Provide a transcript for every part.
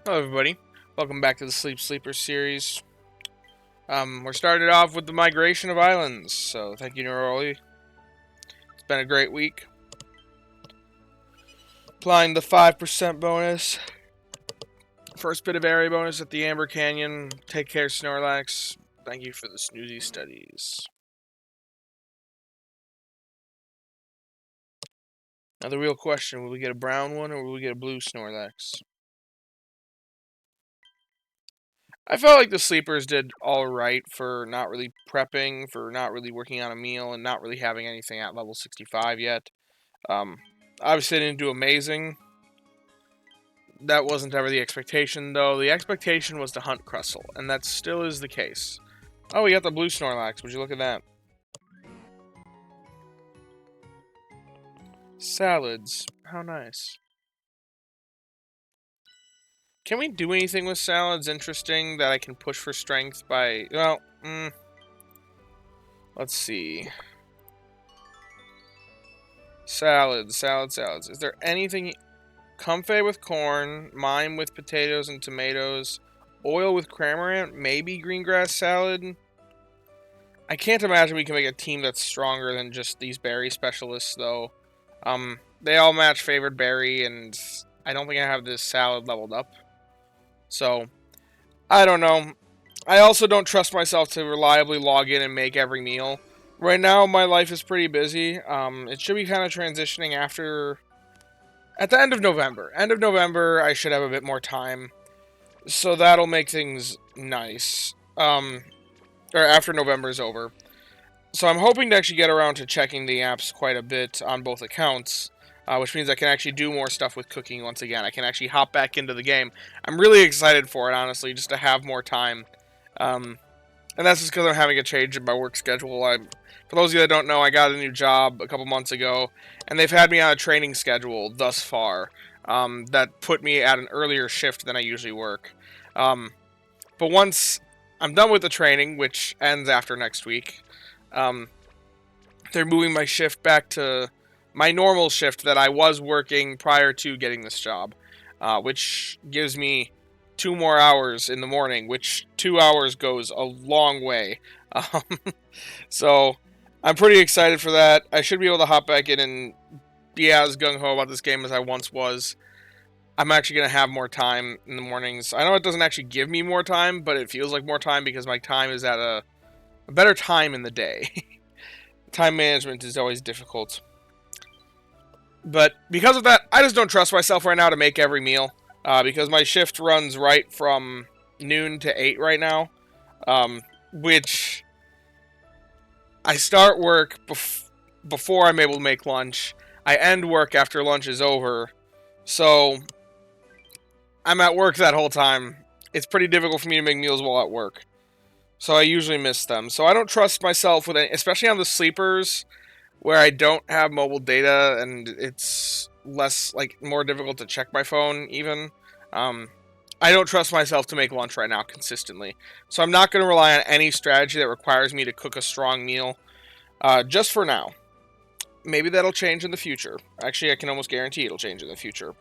Hello, everybody. Welcome back to the Sleep Sleeper series. We're starting off with the migration of islands. So, thank you, Neroli. It's been a great week. Applying the 5% bonus. First bit of area bonus at the Amber Canyon. Take care, Snorlax. Thank you for the snoozy studies. Now, the real question, will we get a brown one or will we get a blue Snorlax? I felt like the sleepers did alright for not really prepping, for not really working on a meal, and not really having anything at level 65 yet. Um, Obviously, I didn't do amazing. That wasn't ever the expectation, though. The expectation was to hunt Crustle, and that still is the case. Oh, we got the blue Snorlax. Would you look at that? Salads. How nice. Can we do anything with salads interesting that I can push for strength by... Well, let's see. Salads. Is there anything... Comfey with corn, mime with potatoes and tomatoes, oil with cramorant, maybe green grass salad. I can't imagine we can make a team that's stronger than just these berry specialists, though. They all match favored berry, and I don't think I have this salad leveled up. So, I don't know. I also don't trust myself to reliably log in and make every meal. Right now, my life is pretty busy. It should be kind of transitioning at the end of November. End of November, I should have a bit more time. So that'll make things nice. Or after November is over. So I'm hoping to actually get around to checking the apps quite a bit on both accounts. Which means I can actually do more stuff with cooking once again. I can actually hop back into the game. I'm really excited for it, honestly, just to have more time. And that's just because I'm having a change in my work schedule. For those of you that don't know, I got a new job a couple months ago, and they've had me on a training schedule thus far that put me at an earlier shift than I usually work. But once I'm done with the training, which ends after next week, they're moving my shift back to my normal shift that I was working prior to getting this job, which gives me 2 more hours in the morning, which 2 hours goes a long way. Um, so I'm pretty excited for that. I should be able to hop back in and be as gung-ho about this game as I once was. I'm actually going to have more time in the mornings. I know it doesn't actually give me more time, but it feels like more time because my time is at a better time in the day. Time management is always difficult. But because of that, I just don't trust myself right now to make every meal. Because my shift runs right from noon to 8 right now. Which I start work before I'm able to make lunch. I end work after lunch is over. So I'm at work that whole time. It's pretty difficult for me to make meals while at work. So I usually miss them. So I don't trust myself with any, especially on the sleepers where I don't have mobile data and it's less, like, more difficult to check my phone even. I don't trust myself to make lunch right now consistently. So I'm not going to rely on any strategy that requires me to cook a strong meal just for now. Maybe that'll change in the future. Actually, I can almost guarantee it'll change in the future.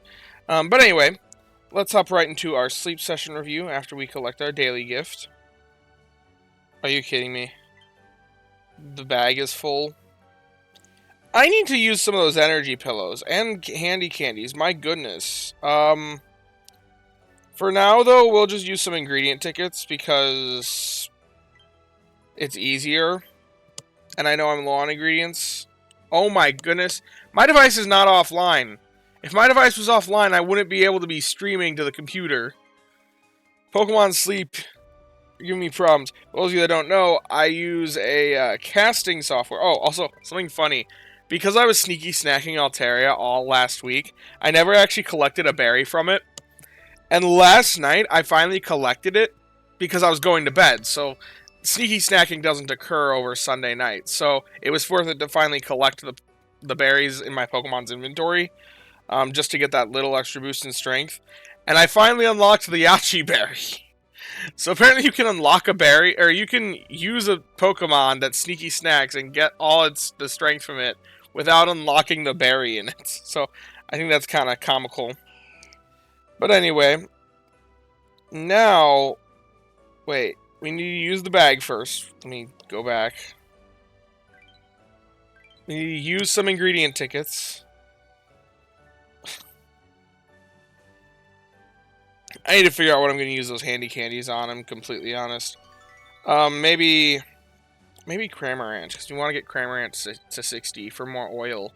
But anyway, let's hop right into our sleep session review after we collect our daily gift. Are you kidding me? The bag is full. I need to use some of those energy pillows and handy candies. My goodness. For now, though, we'll just use some ingredient tickets because it's easier. And I know I'm low on ingredients. Oh my goodness. My device is not offline. If my device was offline, I wouldn't be able to be streaming to the computer. Pokemon Sleep, you're giving me problems. For those of you that don't know, I use a casting software. Oh, also, something funny. Because I was sneaky snacking Altaria all last week, I never actually collected a berry from it. And last night, I finally collected it because I was going to bed. So, sneaky snacking doesn't occur over Sunday night. So, it was worth it to finally collect the berries in my Pokemon's inventory. Just to get that little extra boost in strength. And I finally unlocked the Yachi berry. So apparently you can unlock a berry, or you can use a Pokemon that sneaky snacks and get all the strength from it without unlocking the berry in it. So I think that's kind of comical. But anyway, Now, wait. We need to use the bag first. Let me go back. We need to use some ingredient tickets. I need to figure out what I'm going to use those handy candies on. I'm completely honest. Maybe Cramorant, because we want to get Cramorant to 60 for more oil.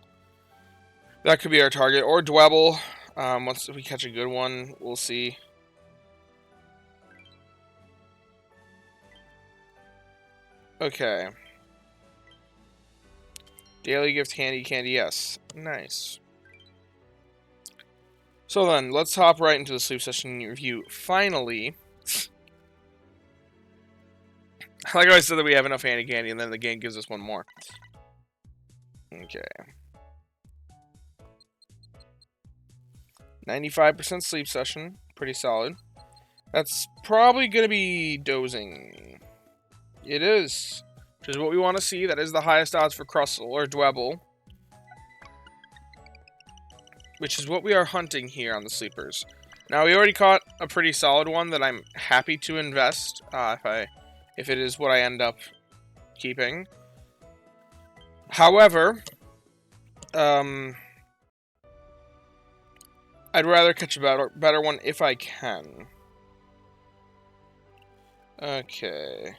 That could be our target, or Dwebble. Once we catch a good one, we'll see. Okay. Daily gift handy candy, yes. Nice. So then, let's hop right into the sleep session review. Finally. I like how I said that we have enough handy candy, and then the game gives us one more. Okay. 95% sleep session. Pretty solid. That's probably going to be dozing. It is. Which is what we want to see. That is the highest odds for Crustle or Dwebble. Which is what we are hunting here on the sleepers. Now, we already caught a pretty solid one that I'm happy to invest if it is what I end up keeping. However, I'd rather catch a better one if I can. Okay.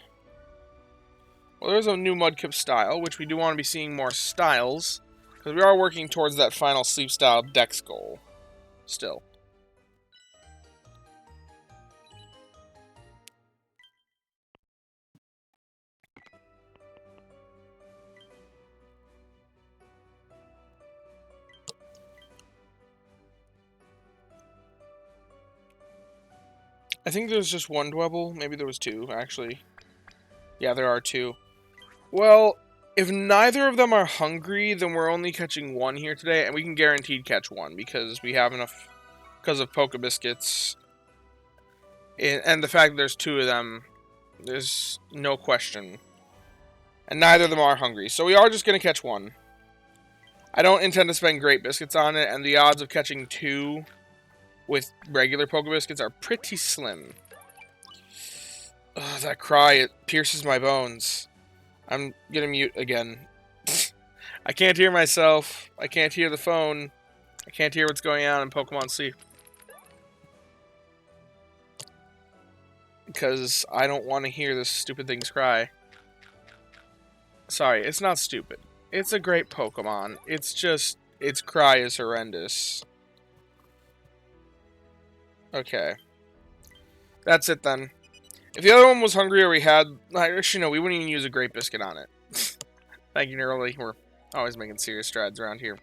Well, there's a new Mudkip style, which we do want to be seeing more styles. Because we are working towards that final sleep style Dex goal. Still. I think there's just one Dwebble. Maybe there was two, actually. Yeah, there are two. Well, if neither of them are hungry, then we're only catching one here today, and we can guaranteed catch one because we have enough because of Poke Biscuits. And the fact that there's two of them, there's no question. And neither of them are hungry, so we are just going to catch one. I don't intend to spend Great Biscuits on it, and the odds of catching two with regular Poke Biscuits are pretty slim. Ugh, that cry, it pierces my bones. I'm gonna mute again. I can't hear myself. I can't hear the phone. I can't hear what's going on in Pokemon Sleep. Because I don't want to hear this stupid thing's cry. Sorry, it's not stupid. It's a great Pokemon. It's just, its cry is horrendous. Okay. That's it then. If the other one was hungry or we had... Actually, no, we wouldn't even use a Great Biscuit on it. Thank you, Neurally. We're always making serious strides around here.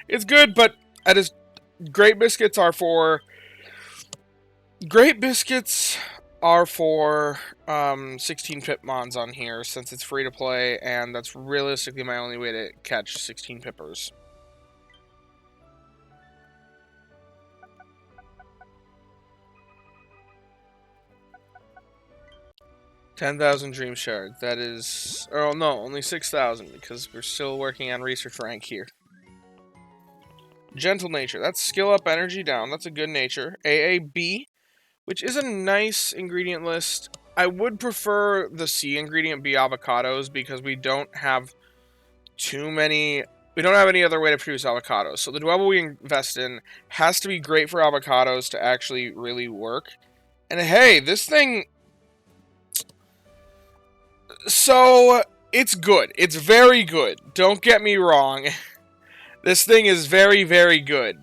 It's good, but Great Biscuits are for... Great Biscuits are for 16 Pipmons on here, since it's free to play, and that's realistically my only way to catch 16 Pippers. $10,000 Dream Shards. That is... Oh, no, only 6,000, because we're still working on Research Rank here. Gentle Nature. That's Skill Up, Energy Down. That's a good nature. AAB, which is a nice ingredient list. I would prefer the C ingredient be avocados, because we don't have too many... We don't have any other way to produce avocados. So the Dwebble we invest in has to be great for avocados to actually really work. And hey, this thing... So, it's good. It's very good. Don't get me wrong. This thing is very, very good.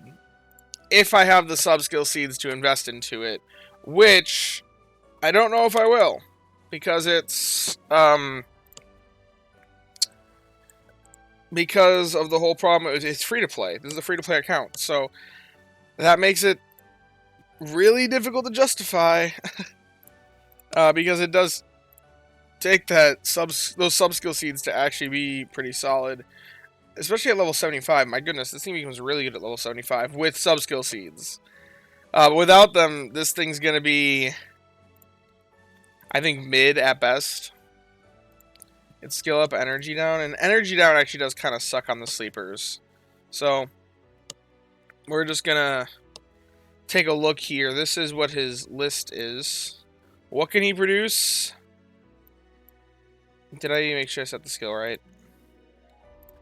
If I have the sub-skill seeds to invest into it. Which, I don't know if I will. Because it's, because of the whole problem, it's free to play. This is a free to play account. So, that makes it really difficult to justify. Because it does take those sub-skill seeds to actually be pretty solid. Especially at level 75. My goodness, this thing becomes really good at level 75 with sub-skill seeds. Without them, this thing's going to be, I think, mid at best. It's Skill Up, Energy Down. And Energy Down actually does kind of suck on the sleepers. So, we're just going to take a look here. This is what his list is. What can he produce? Did I make sure I set the skill right?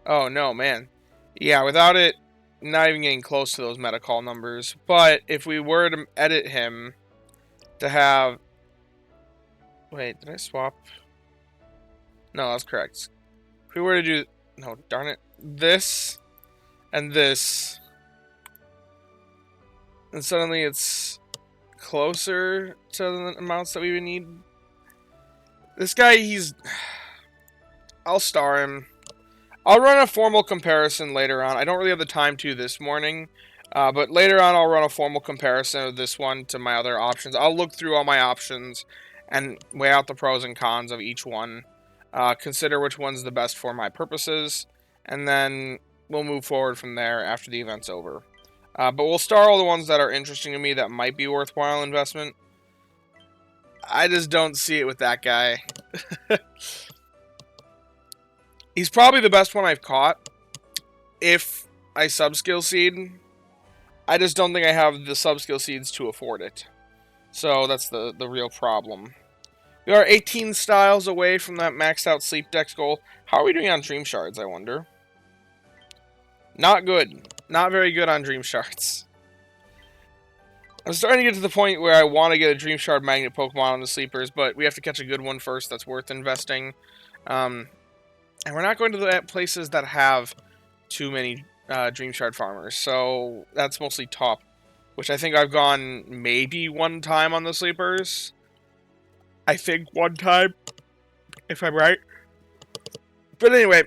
Oh, no, man. Yeah, without it, not even getting close to those meta call numbers. But if we were to edit him to have... Wait, did I swap? No, that's correct. If we were to do... No, darn it. This and this. And suddenly it's closer to the amounts that we would need. This guy, he's... I'll star him. I'll run a formal comparison later on. I don't really have the time to this morning. But later on, I'll run a formal comparison of this one to my other options. I'll look through all my options and weigh out the pros and cons of each one. Consider which one's the best for my purposes. And then we'll move forward from there after the event's over. But we'll star all the ones that are interesting to me that might be worthwhile investment. I just don't see it with that guy. He's probably the best one I've caught if I sub-skill seed. I just don't think I have the sub-skill seeds to afford it. So that's the real problem. We are 18 styles away from that maxed out sleep dex goal. How are we doing on Dream Shards, I wonder? Not good. Not very good on Dream Shards. I'm starting to get to the point where I want to get a Dream Shard Magnet Pokemon on the sleepers, but we have to catch a good one first that's worth investing. And we're not going to the places that have too many Dream Shard farmers, so that's mostly top, which I think I've gone maybe one time on the sleepers. I think one time, if I'm right. But anyway,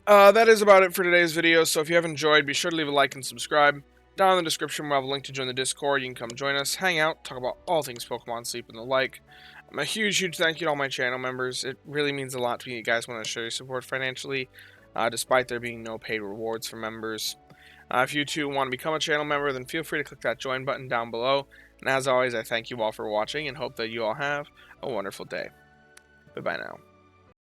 that is about it for today's video, so if you have enjoyed, be sure to leave a like and subscribe. Down in the description, we'll have a link to join the Discord. You can come join us, hang out, talk about all things Pokemon Sleep and the like. A huge thank you to all my channel members. It really means a lot to me. You guys want to show your support financially, despite there being no paid rewards for members. If you too want to become a channel member, then feel free to click that join button down below. And as always, I thank you all for watching and hope that you all have a wonderful day. Bye-bye now.